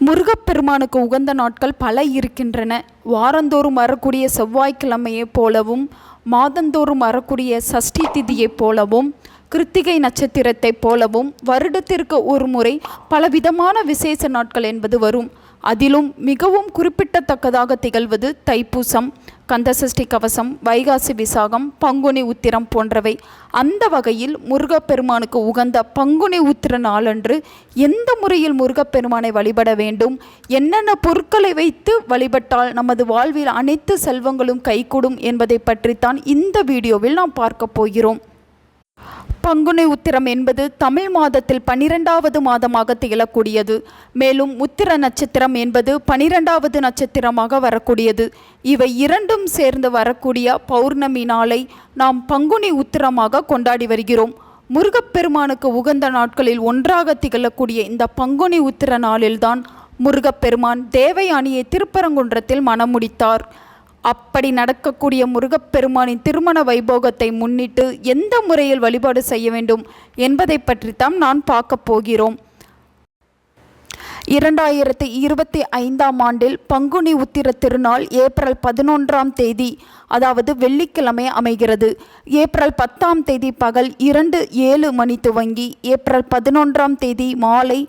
முருகப்பெருமானுக்கு உகந்த நாட்கள் பல இருக்கின்றன. வாரந்தோறும் வரக்கூடிய செவ்வாய்க்கிழமையைப் போலவும், மாதந்தோறும் வரக்கூடிய சஷ்டி திதியைப் போலவும், கிருத்திகை நட்சத்திரத்தைப் போலவும் வருடத்திற்கு ஒரு முறை பலவிதமான விசேஷ நாட்கள் என்பது வரும். அதிலும் மிகவும் குறிப்பிடத்தக்கதாக திகழ்வது தைப்பூசம், கந்தசஷ்டி கவசம், வைகாசி விசாகம், பங்குனி உத்திரம் போன்றவை. அந்த வகையில் முருகப்பெருமானுக்கு உகந்த பங்குனி உத்திர நாளன்று எந்த முறையில் முருகப்பெருமானை வழிபட வேண்டும், என்னென்ன பொருட்களை வைத்து வழிபட்டால் நமது வாழ்வில் அனைத்து செல்வங்களும் கைகூடும் என்பதை பற்றித்தான் இந்த வீடியோவில் நாம் பார்க்க போகிறோம். பங்குனி உத்திரம் என்பது தமிழ் மாதத்தில் 12வது மாதமாக திகழக்கூடியது. மேலும் உத்திர நட்சத்திரம் என்பது 12வது நட்சத்திரமாக வரக்கூடியது. இவை இரண்டும் சேர்ந்து வரக்கூடிய பௌர்ணமி நாளை நாம் பங்குனி உத்திரமாக கொண்டாடி வருகிறோம். முருகப்பெருமானுக்கு உகந்த நாட்களில் ஒன்றாக திகழக்கூடிய இந்த பங்குனி உத்திர நாளில்தான் முருகப்பெருமான் தேவயானியை திருப்பரங்குன்றத்தில் மணமுடித்தார். அப்படி நடக்கக்கூடிய முருகப்பெருமானின் திருமண வைபோகத்தை முன்னிட்டு எந்த முறையில் வழிபாடு செய்ய வேண்டும் என்பதை பற்றித்தான் நான் பார்க்க போகிறோம். 2025ஆம் ஆண்டில் பங்குனி உத்திர திருநாள் ஏப்ரல் 11ஆம் தேதி, அதாவது வெள்ளிக்கிழமை அமைகிறது. ஏப்ரல் 10ஆம் தேதி பகல் 2:07 மணி துவங்கி ஏப்ரல் 11ஆம் தேதி மாலை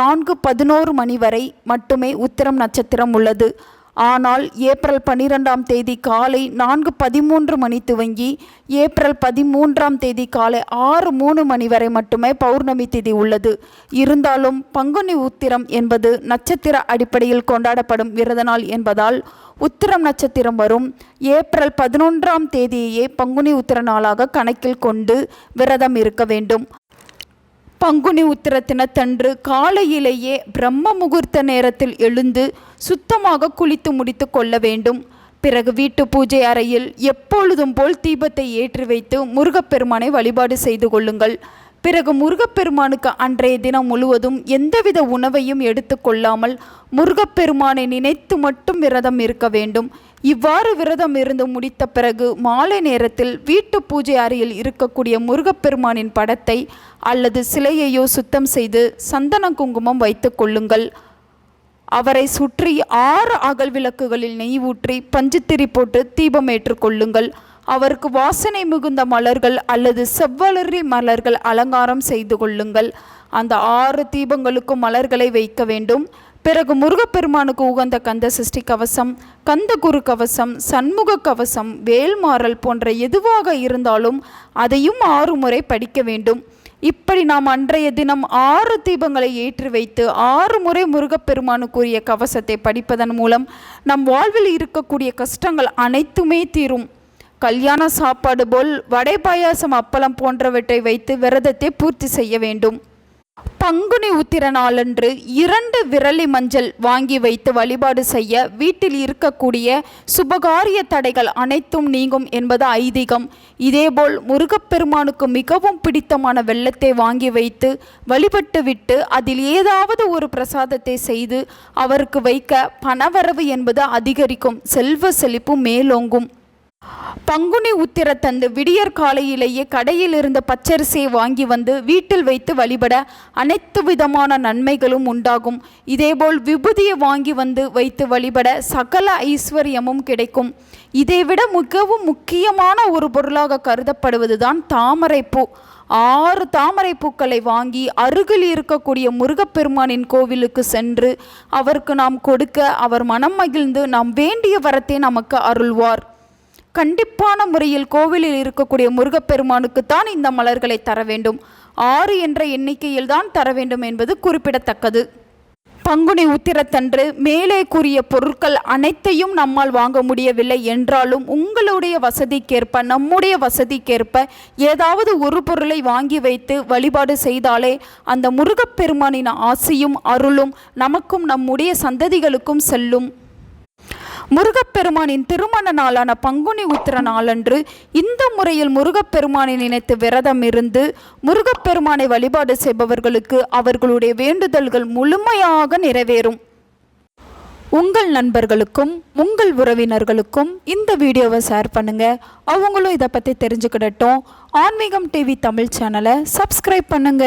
4:11 மணி வரை மட்டுமே உத்திரம் நட்சத்திரம் உள்ளது. ஆனால் ஏப்ரல் 12ஆம் தேதி காலை 4:13 மணி துவங்கி ஏப்ரல் 13ஆம் தேதி காலை 6:03 மணி வரை மட்டுமே பௌர்ணமி திதி உள்ளது. இருந்தாலும் பங்குனி உத்திரம் என்பது நட்சத்திர அடிப்படையில் கொண்டாடப்படும் விரத நாள் என்பதால் உத்திரம் நட்சத்திரம் வரும் ஏப்ரல் 11ஆம் தேதியையே பங்குனி உத்திர நாளாக கணக்கில் கொண்டு விரதம் இருக்க வேண்டும். பங்குனி உத்திர தினத்தன்று காலையிலேயே பிரம்ம முகூர்த்த நேரத்தில் எழுந்து சுத்தமாக குளித்து முடித்து கொள்ள வேண்டும். பிறகு வீட்டு பூஜை அறையில் எப்பொழுதும் போல் தீபத்தை ஏற்றி வைத்து முருகப்பெருமானை வழிபாடு செய்து கொள்ளுங்கள். பிறகு முருகப்பெருமானுக்கு அன்றைய தினம் முழுவதும் எந்தவித உணவையும் எடுத்து கொள்ளாமல் முருகப்பெருமானை நினைத்து மட்டும் விரதம் இருக்க வேண்டும். இவ்வாறு விரதம் இருந்து முடித்த பிறகு மாலை நேரத்தில் வீட்டு பூஜை அறையில் இருக்கக்கூடிய முருகப்பெருமானின் படத்தை அல்லது சிலையையோ சுத்தம் செய்து சந்தன குங்குமம் வைத்து கொள்ளுங்கள். அவரை சுற்றி 6 அகல் விளக்குகளில் நெய் ஊற்றி பஞ்சுத்திரி போட்டு தீபம் ஏற்றுக்கொள்ளுங்கள். அவருக்கு வாசனை மிகுந்த மலர்கள் அல்லது செவ்வளரி மலர்கள் அலங்காரம் செய்து கொள்ளுங்கள். அந்த 6 தீபங்களுக்கும் மலர்களை வைக்க வேண்டும். பிறகு முருகப்பெருமானுக்கு உகந்த கந்தசஷ்டி கவசம், கந்தகுரு கவசம், சண்முக கவசம், வேல்மாறல் போன்ற எதுவாக இருந்தாலும் அதையும் 6 முறை படிக்க வேண்டும். இப்படி நாம் அன்றைய தினம் 6 தீபங்களை ஏற்றி வைத்து 6 முறை முருகப்பெருமானுக்குரிய கவசத்தை படிப்பதன் மூலம் நம் வாழ்வில் இருக்கக்கூடிய கஷ்டங்கள் அனைத்துமே தீரும். கல்யாண சாப்பாடு போல் வடை, பாயாசம், அப்பளம் போன்றவற்றை வைத்து விரதத்தை பூர்த்தி செய்ய வேண்டும். பங்குனி உத்திர நாளன்று 2 விரலி மஞ்சள் வாங்கி வைத்து வழிபாடு செய்ய வீட்டில் இருக்கக்கூடிய சுபகாரிய தடைகள் அனைத்தும் நீங்கும் என்பது ஐதீகம். இதேபோல் முருகப்பெருமானுக்கு மிகவும் பிடித்தமான வெல்லத்தை வாங்கி வைத்து வழிபட்டு விட்டு அதில் ஏதாவது ஒரு பிரசாதத்தை செய்து அவருக்கு வைக்க பணவரவு என்பது அதிகரிக்கும், செல்வ செழிப்பு மேலோங்கும். பங்குனி உத்திரத்தந்து விடியற் காலையிலேயே கடையில் இருந்த பச்சரிசியை வாங்கி வந்து வீட்டில் வைத்து வழிபட அனைத்து விதமான நன்மைகளும் உண்டாகும். இதேபோல் விபூதியை வாங்கி வந்து வைத்து வழிபட சகல ஐஸ்வர்யமும் கிடைக்கும். இதைவிட மிகவும் முக்கியமான ஒரு பொருளாக கருதப்படுவதுதான் தாமரைப்பூ. 6 தாமரை பூக்களை வாங்கி அருகில் இருக்கக்கூடிய முருகப்பெருமானின் கோவிலுக்கு சென்று அவருக்கு நாம் கொடுக்க அவர் மனம் மகிழ்ந்து நாம் வேண்டிய வரத்தை நமக்கு அருள்வார். கண்டிப்பான முறையில் கோவிலில் இருக்கக்கூடிய முருகப்பெருமானுக்கு தான் இந்த மலர்களை தர வேண்டும். 6 என்ற எண்ணிக்கையில் தான் தர வேண்டும் என்பது குறிப்பிடத்தக்கது. பங்குனி உத்திரத்தன்று மேலே கூறிய பொருட்கள் அனைத்தையும் நம்மால் வாங்க முடியவில்லை என்றாலும் உங்களுடைய வசதிக்கேற்ப, நம்முடைய வசதிக்கேற்ப ஏதாவது ஒரு பொருளை வாங்கி வைத்து வழிபாடு செய்தாலே அந்த முருகப்பெருமானின் ஆசியும் அருளும் நமக்கும் நம்முடைய சந்ததிகளுக்கும் செல்லும். முருகப்பெருமானின் திருமண நாளான பங்குனி உத்திர நாளன்று இந்த முறையில் முருகப்பெருமானை நினைத்து விரதம் இருந்து முருகப்பெருமானை வழிபாடு செய்பவர்களுக்கு அவர்களுடைய வேண்டுதல்கள் முழுமையாக நிறைவேறும். உங்கள் நண்பர்களுக்கும் உங்கள் உறவினர்களுக்கும் இந்த வீடியோவை ஷேர் பண்ணுங்க. அவங்களும் இதை பற்றி தெரிஞ்சுக்கிடட்டும். ஆன்மீகம் டிவி தமிழ் சேனலை சப்ஸ்கிரைப் பண்ணுங்க.